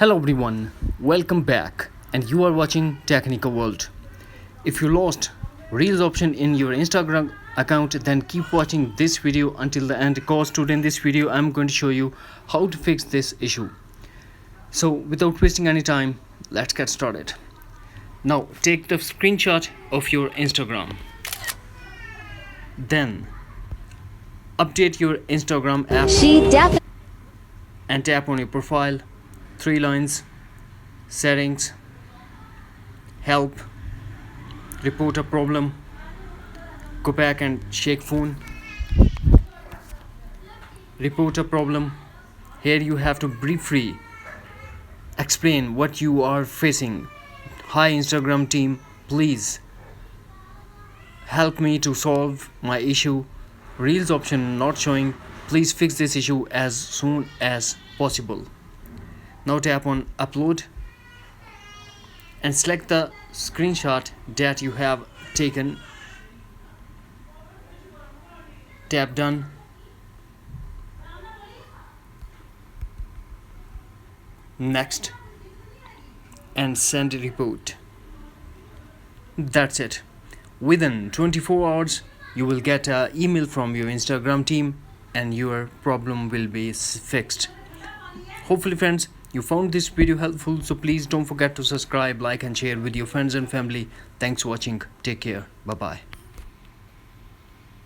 Hello everyone, welcome back, and you are watching Technical World. If you lost Reels option in your Instagram account, then keep watching this video until the end, because today in this video I'm going to show you how to fix this issue. So without wasting any time, let's get started. Now take the screenshot of your Instagram. Then update your Instagram app and tap on your profile. 3 lines: settings, help, report a problem, go back and shake phone, report a problem. Here you have to briefly explain what you are facing. Hi Instagram team, please help me to solve my issue. Reels option not showing, please fix this issue as soon as possible. Now tap on upload and select the screenshot that you have taken. Tap done. Next, and send a report. That's it. Within 24 hours you will get an email from your Instagram team and your problem will be fixed. Hopefully friends, you found this video helpful, so please don't forget to subscribe, like and share with your friends and family. Thanks for watching. Take care. Bye bye.